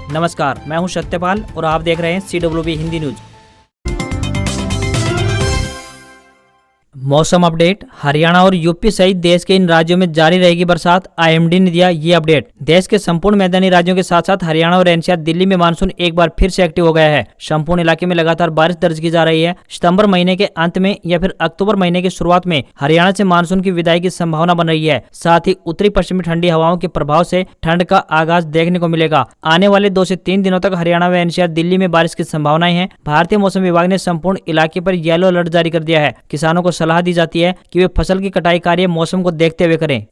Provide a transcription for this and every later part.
नमस्कार, मैं हूं सत्यपाल और आप देख रहे हैं CWB हिंदी न्यूज। मौसम अपडेट। हरियाणा और यूपी सहित देश के इन राज्यों में जारी रहेगी बरसात। IMD ने दिया ये अपडेट। देश के संपूर्ण मैदानी राज्यों के साथ साथ हरियाणा और NCR दिल्ली में मानसून एक बार फिर से एक्टिव हो गया है। संपूर्ण इलाके में लगातार बारिश दर्ज की जा रही है। सितंबर महीने के अंत में या फिर अक्टूबर महीने की शुरुआत में हरियाणा से मानसून की विदाई की संभावना बन रही है। साथ ही उत्तरी पश्चिमी ठंडी हवाओं के प्रभाव से ठंड का आगाज देखने को मिलेगा। आने वाले 2 से 3 दिनों तक हरियाणा व NCR दिल्ली में बारिश की संभावनाएं हैं। भारतीय मौसम विभाग ने संपूर्ण इलाके पर येलो अलर्ट जारी कर दिया है। किसानों को सलाह दी जाती है कि वे फसल की कटाई कार्य मौसम को देखते हुए करें।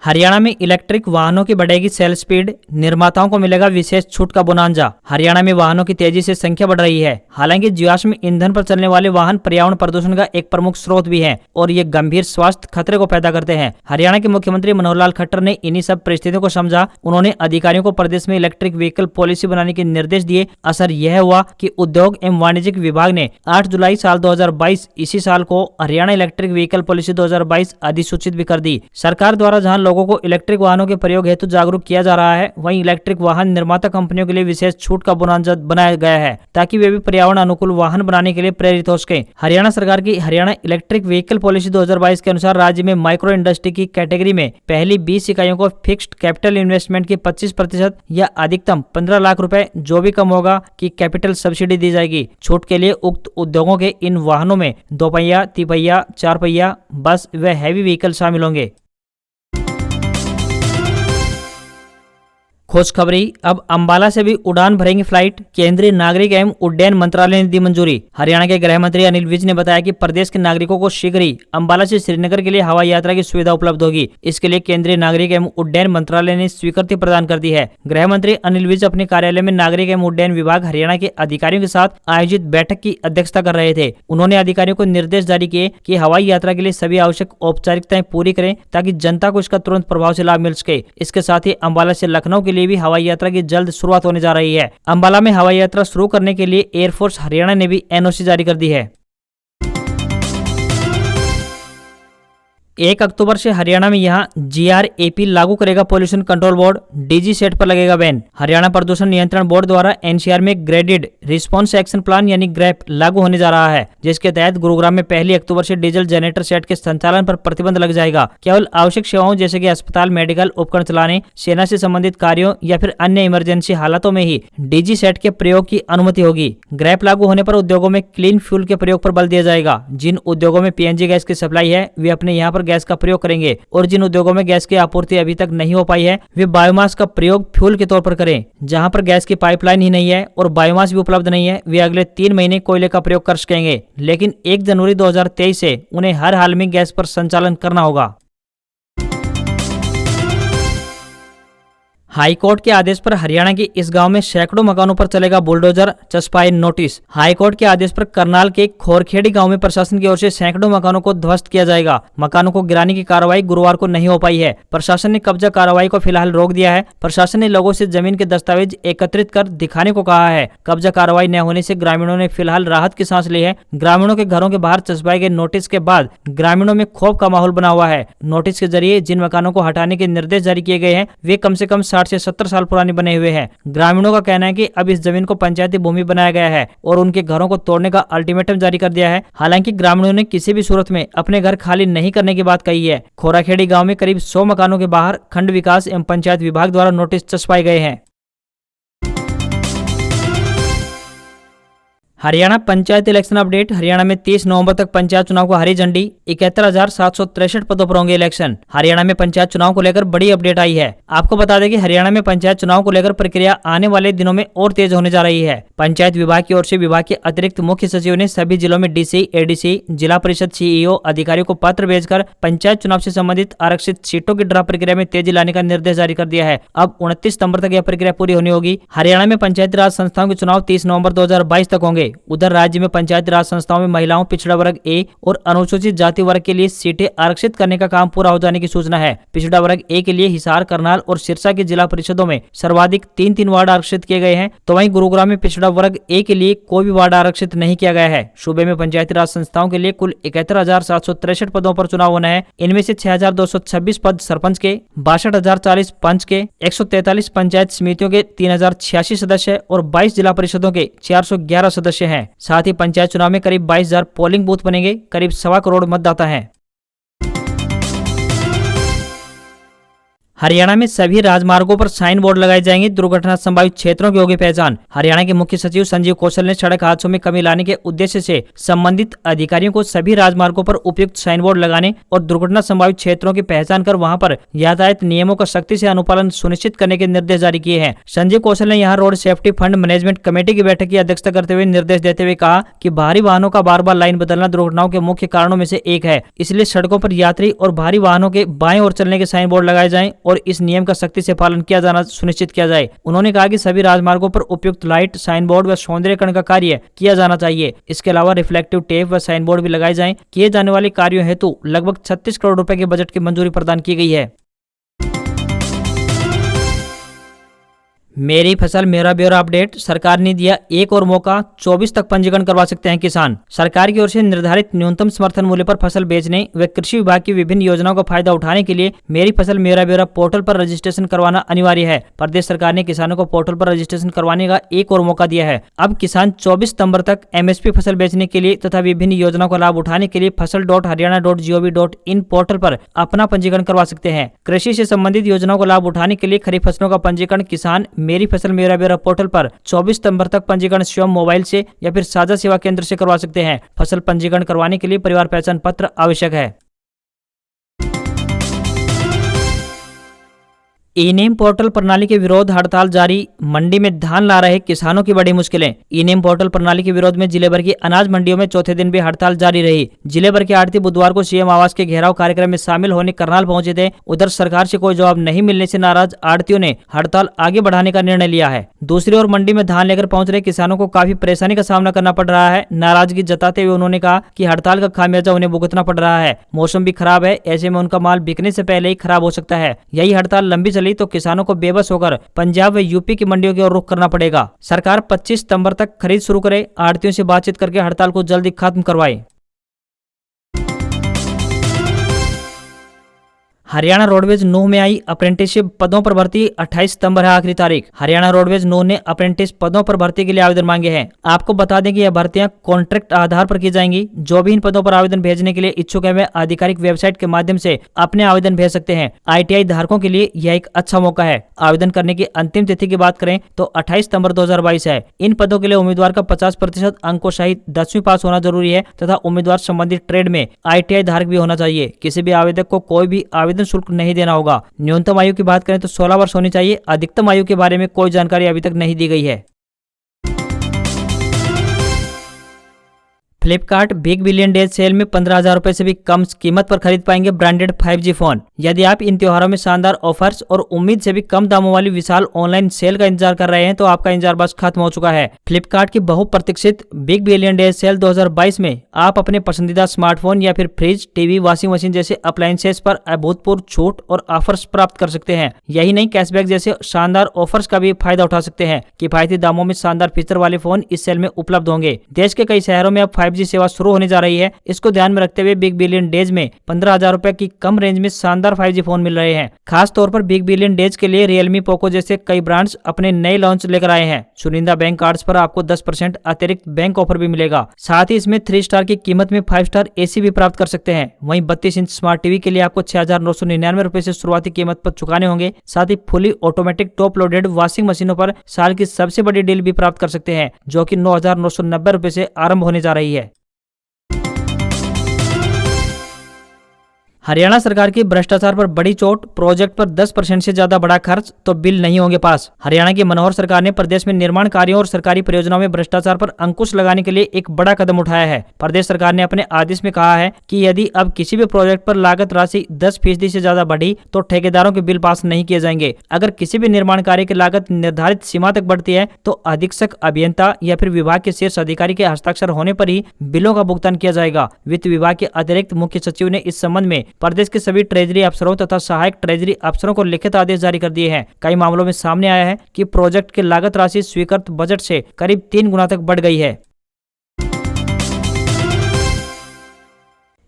हरियाणा में इलेक्ट्रिक वाहनों की बढ़ेगी सेल स्पीड, निर्माताओं को मिलेगा विशेष छूट का बोनांजा। हरियाणा में वाहनों की तेजी से संख्या बढ़ रही है। हालांकि जीवाश्म ईंधन पर चलने वाले वाहन पर्यावरण प्रदूषण का एक प्रमुख स्रोत भी हैं और ये गंभीर स्वास्थ्य खतरे को पैदा करते हैं। हरियाणा के मुख्यमंत्री मनोहर लाल खट्टर ने इन्हीं सब परिस्थितियों को समझा। उन्होंने अधिकारियों को प्रदेश में इलेक्ट्रिक व्हीकल पॉलिसी बनाने के निर्देश दिए। असर यह हुआ कि उद्योग एवं वाणिज्यिक विभाग ने 8 जुलाई साल 2022 इसी साल को हरियाणा इलेक्ट्रिक व्हीकल पॉलिसी 2022 अधिसूचित भी कर दी। सरकार द्वारा जहां लोगों को इलेक्ट्रिक वाहनों के प्रयोग हेतु जागरूक किया जा रहा है, वहीं इलेक्ट्रिक वाहन निर्माता कंपनियों के लिए विशेष छूट का बोनांजा बनाया गया है ताकि वे भी पर्यावरण अनुकूल वाहन बनाने के लिए प्रेरित हो सके। हरियाणा सरकार की हरियाणा इलेक्ट्रिक व्हीकल पॉलिसी 2022 के अनुसार राज्य में माइक्रो इंडस्ट्री की कैटेगरी में पहली 20 इकाइयों को फिक्स्ड कैपिटल इन्वेस्टमेंट की 25% या अधिकतम 15 लाख रुपए जो भी कम होगा की कैपिटल सब्सिडी दी जाएगी। छूट के लिए उक्त उद्योगों के इन वाहनों में 2 पहिया, 3 पहिया, 4 पहिया, बस व हैवी व्हीकल शामिल होंगे। खुशखबरी, अब अंबाला से भी उड़ान भरेंगी फ्लाइट। केंद्रीय नागरिक एवं उड्डयन मंत्रालय ने दी मंजूरी। हरियाणा के गृह मंत्री अनिल विज ने बताया कि प्रदेश के नागरिकों को शीघ्र ही अंबाला से श्रीनगर के लिए हवाई यात्रा की सुविधा उपलब्ध होगी। इसके लिए केंद्रीय नागरिक एवं उड्डयन मंत्रालय ने स्वीकृति प्रदान कर दी है। गृह मंत्री अनिल विज अपने कार्यालय में नागरिक एवं उड्डयन विभाग हरियाणा के अधिकारियों के साथ आयोजित बैठक की अध्यक्षता कर रहे थे। उन्होंने अधिकारियों को निर्देश जारी किए कि हवाई यात्रा के लिए सभी आवश्यक औपचारिकताएं पूरी करें ताकि जनता को इसका तुरंत प्रभाव से लाभ मिल सके। इसके साथ ही अंबाला से लखनऊ के लिए भी हवाई यात्रा की जल्द शुरुआत होने जा रही है। अंबाला में हवाई यात्रा शुरू करने के लिए एयरफोर्स हरियाणा ने भी NOC जारी कर दी है। 1 अक्टूबर से हरियाणा में यहाँ GRAP लागू करेगा pollution control board. DG set पर लगेगा बैन। हरियाणा प्रदूषण नियंत्रण बोर्ड द्वारा NCR में ग्रेडेड रिस्पॉन्स एक्शन प्लान यानी ग्रैप लागू होने जा रहा है, जिसके तहत गुरुग्राम में 1 अक्टूबर से डीजल जनरेटर सेट के संचालन पर प्रतिबंध लग जाएगा। केवल आवश्यक सेवाओं जैसे कि अस्पताल, मेडिकल उपकरण चलाने, सेना से संबंधित कार्यों या फिर अन्य इमरजेंसी हालातों में ही DG सेट के प्रयोग की अनुमति होगी। ग्रैप लागू होने पर उद्योगों में क्लीन फ्यूल के प्रयोग पर बल दिया जाएगा। जिन उद्योगों में PNG गैस की सप्लाई है वे अपने यहाँ पर गैस का प्रयोग करेंगे और जिन उद्योगों में गैस की आपूर्ति अभी तक नहीं हो पाई है वे बायोमास का प्रयोग फ्यूल के तौर पर करें। जहां पर गैस की पाइपलाइन ही नहीं है और बायोमास भी उपलब्ध नहीं है, वे अगले 3 महीने कोयले का प्रयोग कर सकेंगे, लेकिन 1 जनवरी 2023 से उन्हें हर हाल में गैस पर संचालन करना होगा। हाई कोर्ट के आदेश पर हरियाणा के इस गांव में सैकड़ों मकानों पर चलेगा बुलडोजर, चस्पाए नोटिस। हाई कोर्ट के आदेश पर करनाल के खोरखेड़ी गांव में प्रशासन की ओर से सैकड़ों मकानों को ध्वस्त किया जाएगा। मकानों को गिराने की कार्रवाई गुरुवार को नहीं हो पाई है। प्रशासन ने कब्जा कार्रवाई को फिलहाल रोक दिया है। प्रशासन ने लोगों से जमीन के दस्तावेज एकत्रित कर दिखाने को कहा है। कब्जा कार्रवाई न होने से ग्रामीणों ने फिलहाल राहत की सांस ली है। ग्रामीणों के घरों के बाहर चस्पाए गए नोटिस के बाद ग्रामीणों में खौफ का माहौल बना हुआ है। नोटिस के जरिए जिन मकानों को हटाने के निर्देश जारी किए गए हैं वे कम से कम 60 से 70 साल पुराने बने हुए हैं। ग्रामीणों का कहना है कि अब इस जमीन को पंचायती भूमि बनाया गया है और उनके घरों को तोड़ने का अल्टीमेटम जारी कर दिया है। हालांकि ग्रामीणों ने किसी भी सूरत में अपने घर खाली नहीं करने की बात कही है। खोराखेड़ी गांव में करीब 100 मकानों के बाहर खंड विकास एवं पंचायत विभाग द्वारा नोटिस चस्पाए गए हैं। Haryana panchayat election update. हरियाणा में 30 नवंबर तक पंचायत चुनाव को हरी झंडी। 71,763 पदों पर होंगे इलेक्शन। हरियाणा में पंचायत चुनाव को लेकर बड़ी अपडेट आई है। आपको बता दें कि हरियाणा में पंचायत चुनाव को लेकर प्रक्रिया आने वाले दिनों में और तेज होने जा रही है। पंचायत विभाग की ओर से विभाग के अतिरिक्त मुख्य सचिव ने सभी जिलों में DC, ADC, जिला परिषद CEO अधिकारियों को पत्र भेजकर पंचायत चुनाव से संबंधित आरक्षित सीटों की ड्रा प्रक्रिया में तेजी लाने का निर्देश जारी कर दिया है। अब 29 सितंबर तक यह प्रक्रिया पूरी होनी होगी। हरियाणा में पंचायती राज संस्थाओं के चुनाव 30 नवंबर 2022 तक होंगे। होंगे। उधर राज्य में पंचायती राज संस्थाओं में महिलाओं, पिछड़ा वर्ग ए और अनुसूचित जाति वर्ग के लिए सीटें आरक्षित करने का काम पूरा हो जाने की सूचना है। पिछड़ा वर्ग ए के लिए हिसार, करनाल और सिरसा की जिला परिषदों में सर्वाधिक 3-3 वार्ड आरक्षित किए गए हैं, तो वहीं गुरुग्राम में पिछड़ा वर्ग ए के लिए कोई भी वार्ड आरक्षित नहीं किया गया है। सूबे में पंचायती राज संस्थाओं के लिए कुल 71,763 पदों पर चुनाव होना है। इनमें से 6,226 पद सरपंच के, 62,040 पंच के, 143 पंचायत समितियों के 3,086 सदस्य और 22 जिला परिषदों के 411 सदस्य हैं। साथ ही पंचायत चुनाव में करीब 22,000 पोलिंग बूथ बनेंगे। करीब 1.25 करोड़ मतदाता हैं। हरियाणा में सभी राजमार्गों पर साइन बोर्ड लगाए जाएंगे। दुर्घटना संभावित क्षेत्रों की होगी पहचान। हरियाणा के मुख्य सचिव संजीव कौशल ने सड़क हादसों में कमी लाने के उद्देश्य से संबंधित अधिकारियों को सभी राजमार्गों पर उपयुक्त साइन बोर्ड लगाने और दुर्घटना संभावित क्षेत्रों की पहचान कर वहां पर यातायात नियमों का सख्ती से अनुपालन सुनिश्चित करने के निर्देश जारी किए हैं। संजीव कौशल ने यहाँ road safety fund management committee की बैठक की अध्यक्षता करते हुए निर्देश देते हुए कहा कि भारी वाहनों का बार बार लाइन बदलना दुर्घटनाओं के मुख्य कारणों में से एक है। इसलिए सड़कों पर यात्री और भारी वाहनों के बाएं ओर चलने के साइन बोर्ड लगाए जाएं और इस नियम का सख्ती से पालन किया जाना सुनिश्चित किया जाए। उन्होंने कहा कि सभी राजमार्गों पर उपयुक्त लाइट, साइन बोर्ड व सौंदर्यीकरण का कार्य किया जाना चाहिए। इसके अलावा रिफ्लेक्टिव टेप व साइन बोर्ड भी लगाए जाएं। किए जाने वाले कार्यों हेतु लगभग 36 करोड़ रुपए के बजट की मंजूरी प्रदान की गई है। मेरी फसल मेरा ब्यौरा अपडेट। सरकार ने दिया एक और मौका, 24 तक पंजीकरण करवा सकते हैं किसान। सरकार की ओर से निर्धारित न्यूनतम समर्थन मूल्य पर फसल बेचने व कृषि विभाग की विभिन्न योजनाओं का फायदा उठाने के लिए मेरी फसल मेरा ब्यौरा पोर्टल पर रजिस्ट्रेशन करवाना अनिवार्य है। प्रदेश सरकार ने किसानों को पोर्टल पर रजिस्ट्रेशन करवाने का एक और मौका दिया है। अब किसान 24 सितंबर तक MSP फसल बेचने के लिए तथा विभिन्न योजनाओं का लाभ उठाने के लिए फसल.haryana.gov.in पोर्टल पर अपना पंजीकरण करवा सकते हैं। कृषि से संबंधित योजनाओं का लाभ उठाने के लिए खरीफ फसलों का पंजीकरण किसान मेरी फसल मेरा ब्यौरा पोर्टल पर 24 सितंबर तक पंजीकरण स्वयं मोबाइल से या फिर साझा सेवा केंद्र से करवा सकते हैं। फसल पंजीकरण करवाने के लिए परिवार पहचान पत्र आवश्यक है। ई-नेम पोर्टल प्रणाली के विरोध हड़ताल जारी। मंडी में धान ला रहे किसानों की बड़ी मुश्किलें। ई-नेम पोर्टल प्रणाली के विरोध में जिले भर की अनाज मंडियों में चौथे दिन भी हड़ताल जारी रही। जिले भर के आढ़ती बुधवार को सीएम आवास के घेराव कार्यक्रम में शामिल होने करनाल पहुंचे थे। उधर सरकार से कोई जवाब नहीं मिलने से नाराज आढ़तियों ने हड़ताल आगे बढ़ाने का निर्णय लिया है। दूसरी ओर मंडी में धान लेकर पहुंच रहे किसानों को काफी परेशानी का सामना करना पड़ रहा है। नाराजगी जताते हुए उन्होंने कहा कि हड़ताल का खामियाजा उन्हें भुगतना पड़ रहा है। मौसम भी खराब है, ऐसे में उनका माल बिकने से पहले ही खराब हो सकता है। यही हड़ताल लंबी चली तो किसानों को बेबस होकर पंजाब व यूपी की मंडियों की ओर रुख करना पड़ेगा। सरकार 25 सितंबर तक खरीद शुरू करे, आढ़तियों से बातचीत करके हड़ताल को जल्दी खत्म करवाए। हरियाणा रोडवेज नूह में आई अप्रेंटिसशिप पदों पर भर्ती। 28 सितंबर है आखिरी तारीख। हरियाणा रोडवेज नूह ने अप्रेंटिस पदों पर भर्ती के लिए आवेदन मांगे हैं। आपको बता दें कि यह भर्तियां कॉन्ट्रैक्ट आधार पर की जाएंगी। जो भी इन पदों पर आवेदन भेजने के लिए इच्छुक है वे आधिकारिक वेबसाइट के माध्यम से अपने आवेदन भेज सकते हैं। ITI धारकों के लिए यह एक अच्छा मौका है। आवेदन करने की अंतिम तिथि की बात करें तो 28 सितंबर 2022 है। इन पदों के लिए उम्मीदवार का 50% अंकों सहित 10वीं पास होना जरूरी है तथा उम्मीदवार संबंधित ट्रेड में ITI धारक भी होना चाहिए। किसी भी आवेदक को कोई भी आवेदन शुल्क नहीं देना होगा। न्यूनतम आयु की बात करें तो 16 वर्ष होनी चाहिए। अधिकतम आयु के बारे में कोई जानकारी अभी तक नहीं दी गई है। Flipkart big billion days cell में 15,000 रुपए से भी कम कीमत पर खरीद पाएंगे ब्रांडेड 5G फोन। यदि आप इन त्योहारों में शानदार ऑफर्स और उम्मीद से भी कम दामों वाली विशाल ऑनलाइन सेल का इंतजार कर रहे हैं तो आपका इंतजार बस खत्म हो चुका है। फ्लिपकार्ट की बहुप्रतीक्षित बिग बिलियन डेज सेल 2022 में आप अपने पसंदीदा स्मार्टफोन या फिर फ्रिज, टीवी, वॉशिंग मशीन जैसे अप्लायंसेस पर अभूतपूर्व छूट और ऑफर्स प्राप्त कर सकते हैं। यही नहीं, कैशबैक जैसे शानदार ऑफर्स का भी फायदा उठा सकते हैं। किफायती दामों में शानदार फीचर वाले फोन इस सेल में उपलब्ध होंगे। देश के कई शहरों में अब 5G सेवा शुरू होने जा रही है। इसको ध्यान में रखते हुए बिग बिलियन डेज में 15,000 रुपए की कम रेंज में शानदार 5G फोन मिल रहे हैं। खास तौर पर बिग बिलियन डेज के लिए रियलमी, पोको जैसे कई ब्रांड्स अपने नए लॉन्च लेकर आए हैं। चुनिंदा बैंक कार्ड्स पर आपको 10% अतिरिक्त बैंक ऑफर भी मिलेगा। साथ ही इसमें 3 स्टार की कीमत में 5 स्टार AC भी प्राप्त कर सकते हैं। वहीं 32 इंच स्मार्ट टीवी के लिए आपको 6,999 रुपए से शुरुआती कीमत पर चुकाने होंगे। साथ ही fully automatic top loaded washing मशीनों पर साल की सबसे बड़ी डील भी प्राप्त कर सकते हैं, जो कि 9,990 रुपए से आरंभ होने जा रही है। हरियाणा सरकार की भ्रष्टाचार पर बड़ी चोट, प्रोजेक्ट पर 10% से ज्यादा बड़ा खर्च तो बिल नहीं होंगे पास। हरियाणा की मनोहर सरकार ने प्रदेश में निर्माण कार्यों और सरकारी परियोजनाओं में भ्रष्टाचार पर अंकुश लगाने के लिए एक बड़ा कदम उठाया है। प्रदेश सरकार ने अपने आदेश में कहा है कि यदि अब किसी भी प्रोजेक्ट पर लागत राशि 10% से ज्यादा बढ़ी तो ठेकेदारों के बिल पास नहीं किए जाएंगे। अगर किसी भी निर्माण कार्य की लागत निर्धारित सीमा तक बढ़ती है तो अधीक्षक अभियंता या फिर विभाग के शीर्ष अधिकारी के हस्ताक्षर होने पर ही बिलों का भुगतान किया जाएगा। वित्त विभाग के अतिरिक्त मुख्य सचिव ने इस संबंध में प्रदेश के सभी ट्रेजरी अफसरों तथा सहायक ट्रेजरी अफसरों को लिखित आदेश जारी कर दिए हैं। कई मामलों में सामने आया है कि प्रोजेक्ट की लागत राशि स्वीकृत बजट से करीब 3 गुना तक बढ़ गई है।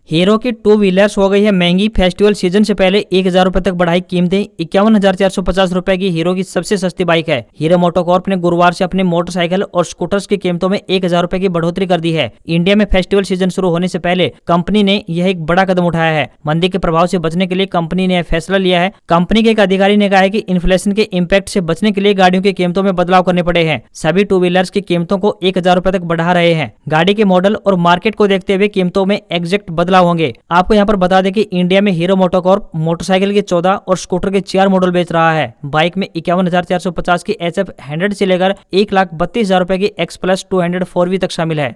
हीरो की 2 व्हीलर्स हो गई है महंगी। फेस्टिवल सीजन से पहले 1000 रुपए तक बढ़ाई कीमतें। 51,450 रुपए की हीरो की सबसे सस्ती बाइक है। हीरो मोटोकॉर्प ने गुरुवार से अपने मोटरसाइकिल और स्कूटर्स की कीमतों में 1000 रुपए की बढ़ोतरी कर दी है। इंडिया में फेस्टिवल सीजन शुरू होने से पहले कंपनी ने यह एक बड़ा कदम उठाया है। मंदी के प्रभाव से बचने के लिए कंपनी ने यह फैसला लिया है। कंपनी के एक अधिकारी ने कहा है कि इन्फ्लेशन के इम्पैक्ट से बचने के लिए गाड़ियों की कीमतों में बदलाव करने पड़े हैं। सभी 2 व्हीलर्स की कीमतों को 1000 रुपए तक बढ़ा रहे हैं। गाड़ी के मॉडल और मार्केट को देखते हुए कीमतों में एग्जैक्ट बदलाव होंगे। आपको यहाँ पर बता दें कि इंडिया में हीरो मोटोकॉर्प मोटरसाइकिल के 14 और स्कूटर के 4 मॉडल बेच रहा है। बाइक में 51,450 की HF 100 से लेकर 1,32,000 रुपए की X+ 200 4V तक शामिल है।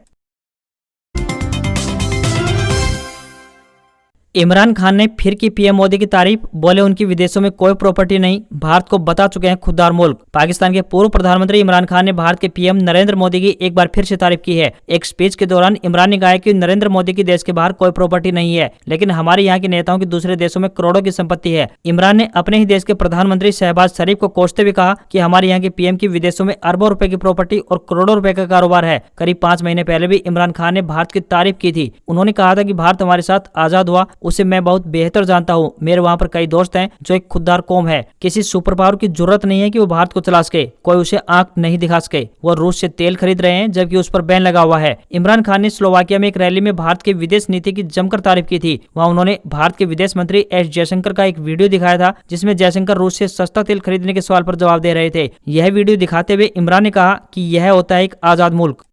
इमरान खान ने फिर की पीएम मोदी की तारीफ, बोले उनकी विदेशों में कोई प्रॉपर्टी नहीं, भारत को बता चुके हैं खुददार मुल्क। पाकिस्तान के पूर्व प्रधानमंत्री इमरान खान ने भारत के पीएम नरेंद्र मोदी की एक बार फिर से तारीफ की है। एक स्पीच के दौरान इमरान ने कहा कि नरेंद्र मोदी की देश के बाहर कोई प्रॉपर्टी नहीं है, लेकिन हमारे यहाँ के नेताओं की दूसरे देशों में करोड़ों की संपत्ति है। इमरान ने अपने ही देश के प्रधानमंत्री शहबाज शरीफ को कोसते हुए कहा कि हमारे यहाँ के पीएम की विदेशों में अरबों रुपए की प्रॉपर्टी और करोड़ों रुपए का कारोबार है। करीब 5 महीने पहले भी इमरान खान ने भारत की तारीफ की थी। उन्होंने कहा था कि भारत हमारे साथ आजाद हुआ, उसे मैं बहुत बेहतर जानता हूँ। मेरे वहाँ पर कई दोस्त हैं जो एक खुददार कौम है। किसी सुपर पावर की जरूरत नहीं है कि वो भारत को चला सके, कोई उसे आंख नहीं दिखा सके। वो रूस से तेल खरीद रहे हैं जबकि उस पर बैन लगा हुआ है। इमरान खान ने स्लोवाकिया में एक रैली में भारत की विदेश नीति की जमकर तारीफ की थी। वहाँ उन्होंने भारत के विदेश मंत्री एस जयशंकर का एक वीडियो दिखाया था जिसमें जयशंकर रूस से सस्ता तेल खरीदने के सवाल पर जवाब दे रहे थे। यह वीडियो दिखाते हुए इमरान ने कहा कि यह होता है एक आजाद मुल्क।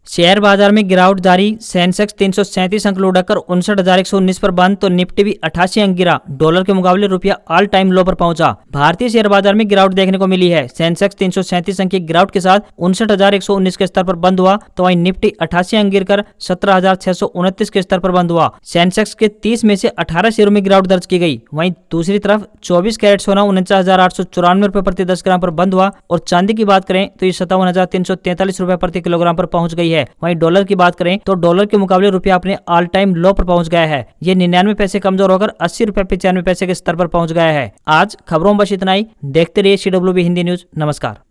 शेयर बाजार में गिरावट जारी। सेंसेक्स 337 अंक लुढ़ककर 59,119 पर बंद तो निफ्टी भी 88 अंक गिरा। डॉलर के मुकाबले रुपया ऑल टाइम लो पर पहुंचा। भारतीय शेयर बाजार में गिरावट देखने को मिली है। सेंसेक्स 337 अंक की गिरावट के साथ 59,119 के स्तर पर बंद हुआ तो वहीं निफ्टी 88 अंक गिरकर 17,629 के स्तर पर बंद हुआ। सेंसेक्स के 30 में से 18 शेयरों में गिरावट दर्ज की गई। वहीं दूसरी तरफ 24 कैरेट सोना 49,894 रुपए प्रति 10 ग्राम पर बंद हुआ और चांदी की बात करें तो ये 57,343 रुपए प्रति किलोग्राम पर पहुंच गई है। वहीं डॉलर की बात करें तो डॉलर के मुकाबले रुपया अपने ऑल टाइम लो पर पहुंच गया है। ये 99 पैसे कमजोर होकर 80 रुपए 95 पैसे के स्तर पर पहुंच गया है। आज खबरों में बस इतना ही। देखते रहिए CWB हिंदी न्यूज। नमस्कार।